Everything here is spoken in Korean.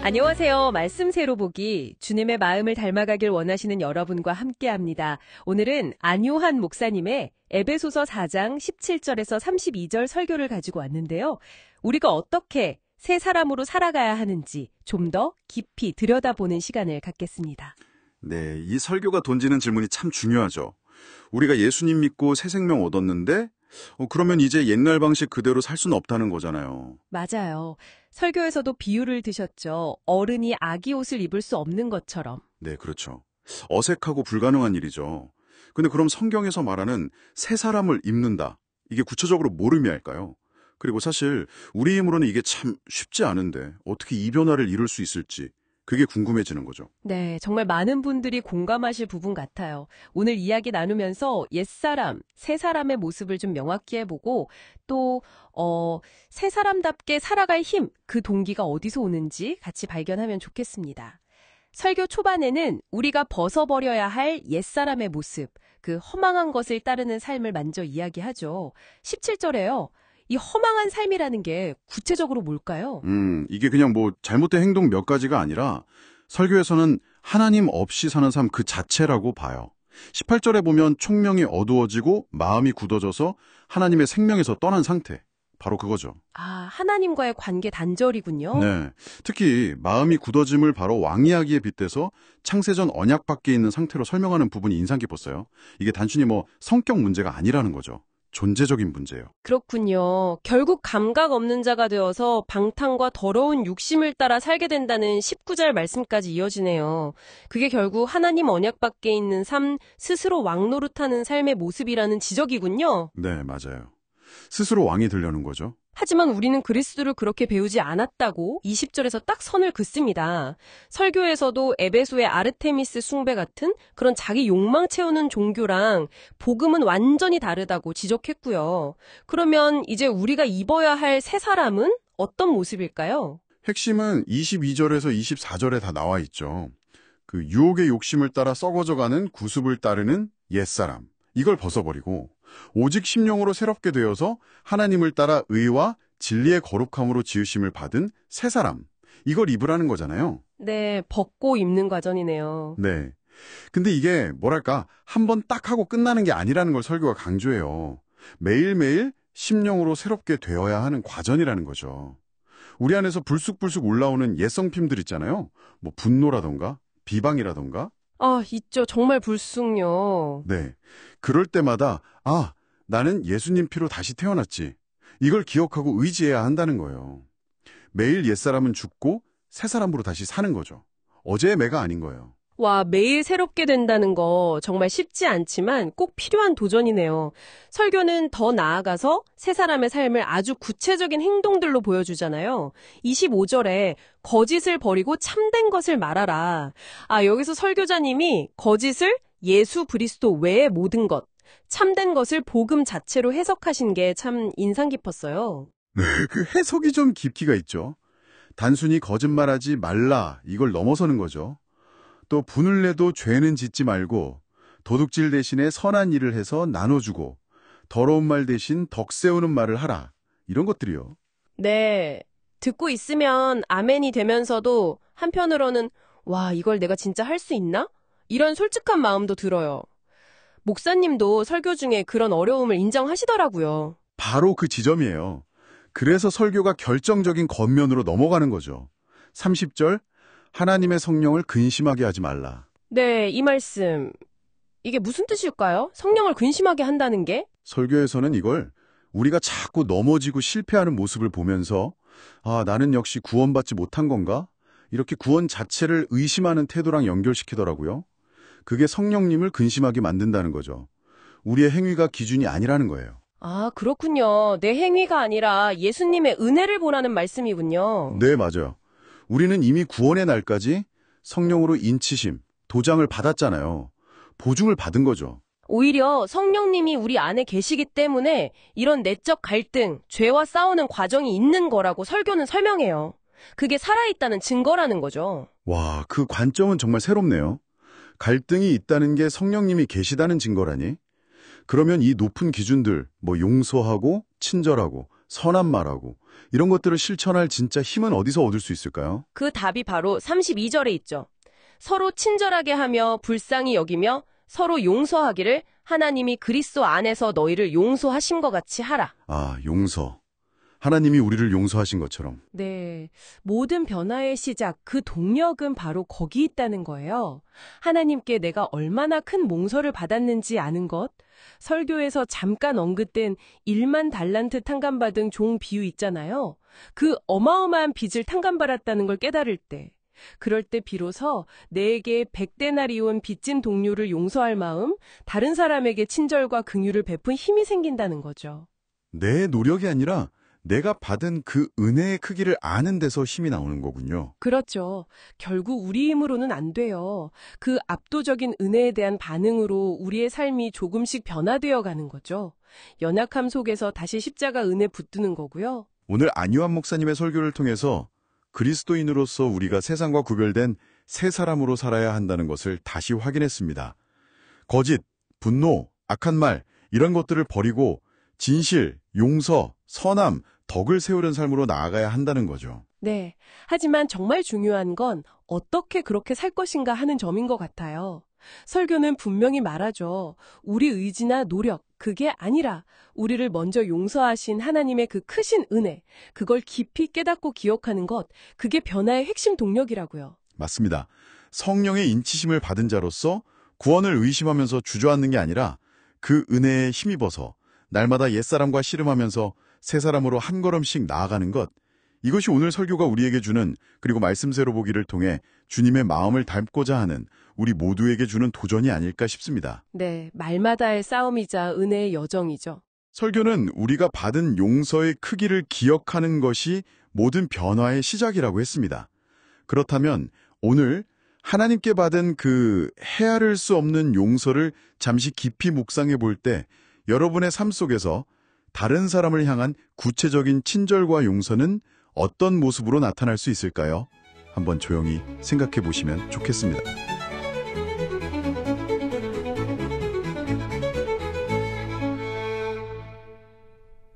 안녕하세요. 말씀 새로 보기 주님의 마음을 닮아가길 원하시는 여러분과 함께합니다. 오늘은 안요한 목사님의 에베소서 4장 17절에서 32절 설교를 가지고 왔는데요. 우리가 어떻게 새 사람으로 살아가야 하는지 좀 더 깊이 들여다보는 시간을 갖겠습니다. 네, 이 설교가 던지는 질문이 참 중요하죠. 우리가 예수님 믿고 새 생명 얻었는데 그러면 이제 옛날 방식 그대로 살 수는 없다는 거잖아요. 맞아요. 설교에서도 비유를 드셨죠. 어른이 아기 옷을 입을 수 없는 것처럼. 네, 그렇죠. 어색하고 불가능한 일이죠. 근데 그럼 성경에서 말하는 새 사람을 입는다. 이게 구체적으로 뭘 의미할까요? 그리고 사실 우리 힘으로는 이게 참 쉽지 않은데 어떻게 이 변화를 이룰 수 있을지 그게 궁금해지는 거죠. 네, 정말 많은 분들이 공감하실 부분 같아요. 오늘 이야기 나누면서 옛사람, 새 사람의 모습을 좀 명확히 해보고 또 새 사람답게 살아갈 힘, 그 동기가 어디서 오는지 같이 발견하면 좋겠습니다. 설교 초반에는 우리가 벗어버려야 할 옛사람의 모습, 그 허망한 것을 따르는 삶을 먼저 이야기하죠. 17절에요. 이 허망한 삶이라는 게 구체적으로 뭘까요? 이게 그냥 잘못된 행동 몇 가지가 아니라 설교에서는 하나님 없이 사는 삶 그 자체라고 봐요. 18절에 보면 총명이 어두워지고 마음이 굳어져서 하나님의 생명에서 떠난 상태. 바로 그거죠. 아, 하나님과의 관계 단절이군요. 네. 특히 마음이 굳어짐을 바로 왕이야기에 빗대서 창세전 언약 밖에 있는 상태로 설명하는 부분이 인상 깊었어요. 이게 단순히 성격 문제가 아니라는 거죠. 존재적인 문제예요. 그렇군요. 결국 감각 없는 자가 되어서 방탕과 더러운 욕심을 따라 살게 된다는 19절 말씀까지 이어지네요. 그게 결국 하나님 언약 밖에 있는 삶, 스스로 왕노릇하는 삶의 모습이라는 지적이군요. 네, 맞아요. 스스로 왕이 되려는 거죠. 하지만 우리는 그리스도를 그렇게 배우지 않았다고 20절에서 딱 선을 긋습니다. 설교에서도 에베소의 아르테미스 숭배 같은 그런 자기 욕망 채우는 종교랑 복음은 완전히 다르다고 지적했고요. 그러면 이제 우리가 입어야 할 새 사람은 어떤 모습일까요? 핵심은 22절에서 24절에 다 나와 있죠. 그 유혹의 욕심을 따라 썩어져가는 구습을 따르는 옛사람. 이걸 벗어버리고 오직 심령으로 새롭게 되어서 하나님을 따라 의와 진리의 거룩함으로 지으심을 받은 새 사람. 이걸 입으라는 거잖아요. 네, 벗고 입는 과정이네요. 네. 근데 이게 한 번 딱 하고 끝나는 게 아니라는 걸 설교가 강조해요. 매일매일 심령으로 새롭게 되어야 하는 과정이라는 거죠. 우리 안에서 불쑥불쑥 올라오는 옛성품들 있잖아요. 분노라던가 비방이라던가. 아, 있죠. 정말 불쑥요. 네. 그럴 때마다 나는 예수님 피로 다시 태어났지. 이걸 기억하고 의지해야 한다는 거예요. 매일 옛사람은 죽고 새 사람으로 다시 사는 거죠. 어제의 매가 아닌 거예요. 와, 매일 새롭게 된다는 거 정말 쉽지 않지만 꼭 필요한 도전이네요. 설교는 더 나아가서 새 사람의 삶을 아주 구체적인 행동들로 보여주잖아요. 25절에 거짓을 버리고 참된 것을 말하라. 아, 여기서 설교자님이 거짓을 예수 그리스도 외의 모든 것, 참된 것을 복음 자체로 해석하신 게 참 인상 깊었어요. 네, 그 해석이 좀 깊이가 있죠. 단순히 거짓말하지 말라 이걸 넘어서는 거죠. 또 분을 내도 죄는 짓지 말고 도둑질 대신에 선한 일을 해서 나눠주고 더러운 말 대신 덕 세우는 말을 하라. 이런 것들이요. 네, 듣고 있으면 아멘이 되면서도 한편으로는 와, 이걸 내가 진짜 할 수 있나? 이런 솔직한 마음도 들어요. 목사님도 설교 중에 그런 어려움을 인정하시더라고요. 바로 그 지점이에요. 그래서 설교가 결정적인 겉면으로 넘어가는 거죠. 30절 하나님의 성령을 근심하게 하지 말라. 네, 이 말씀. 이게 무슨 뜻일까요? 성령을 근심하게 한다는 게? 설교에서는 이걸 우리가 자꾸 넘어지고 실패하는 모습을 보면서 나는 역시 구원받지 못한 건가? 이렇게 구원 자체를 의심하는 태도랑 연결시키더라고요. 그게 성령님을 근심하게 만든다는 거죠. 우리의 행위가 기준이 아니라는 거예요. 아, 그렇군요. 내 행위가 아니라 예수님의 은혜를 보라는 말씀이군요. 네, 맞아요. 우리는 이미 구원의 날까지 성령으로 인치심, 도장을 받았잖아요. 보증을 받은 거죠. 오히려 성령님이 우리 안에 계시기 때문에 이런 내적 갈등, 죄와 싸우는 과정이 있는 거라고 설교는 설명해요. 그게 살아있다는 증거라는 거죠. 와, 그 관점은 정말 새롭네요. 갈등이 있다는 게 성령님이 계시다는 증거라니? 그러면 이 높은 기준들, 용서하고 친절하고 선한 말하고 이런 것들을 실천할 진짜 힘은 어디서 얻을 수 있을까요? 그 답이 바로 32절에 있죠. 서로 친절하게 하며 불쌍히 여기며 서로 용서하기를 하나님이 그리스도 안에서 너희를 용서하신 것 같이 하라. 아, 용서. 하나님이 우리를 용서하신 것처럼. 네, 모든 변화의 시작, 그 동력은 바로 거기 있다는 거예요. 하나님께 내가 얼마나 큰 몽서를 받았는지 아는 것, 설교에서 잠깐 언급된 1만 달란트 탕감받은 종 비유 있잖아요. 그 어마어마한 빚을 탕감받았다는 걸 깨달을 때, 그럴 때 비로소 내게 100데나리온 빚진 동료를 용서할 마음, 다른 사람에게 친절과 긍휼을 베푼 힘이 생긴다는 거죠. 내 노력이 아니라 내가 받은 그 은혜의 크기를 아는 데서 힘이 나오는 거군요. 그렇죠. 결국 우리 힘으로는 안 돼요. 그 압도적인 은혜에 대한 반응으로 우리의 삶이 조금씩 변화되어 가는 거죠. 연약함 속에서 다시 십자가 은혜 붙드는 거고요. 오늘 안유한 목사님의 설교를 통해서 그리스도인으로서 우리가 세상과 구별된 새 사람으로 살아야 한다는 것을 다시 확인했습니다. 거짓, 분노, 악한 말 이런 것들을 버리고 진실, 용서, 선함, 덕을 세우는 삶으로 나아가야 한다는 거죠. 네. 하지만 정말 중요한 건 어떻게 그렇게 살 것인가 하는 점인 것 같아요. 설교는 분명히 말하죠. 우리 의지나 노력, 그게 아니라 우리를 먼저 용서하신 하나님의 그 크신 은혜, 그걸 깊이 깨닫고 기억하는 것, 그게 변화의 핵심 동력이라고요. 맞습니다. 성령의 인치심을 받은 자로서 구원을 의심하면서 주저앉는 게 아니라 그 은혜에 힘입어서 날마다 옛사람과 씨름하면서 새 사람으로 한 걸음씩 나아가는 것, 이것이 오늘 설교가 우리에게 주는, 그리고 말씀새로 보기를 통해 주님의 마음을 닮고자 하는 우리 모두에게 주는 도전이 아닐까 싶습니다. 네, 말마다의 싸움이자 은혜의 여정이죠. 설교는 우리가 받은 용서의 크기를 기억하는 것이 모든 변화의 시작이라고 했습니다. 그렇다면 오늘 하나님께 받은 그 헤아릴 수 없는 용서를 잠시 깊이 묵상해 볼 때 여러분의 삶 속에서 다른 사람을 향한 구체적인 친절과 용서는 어떤 모습으로 나타날 수 있을까요? 한번 조용히 생각해 보시면 좋겠습니다.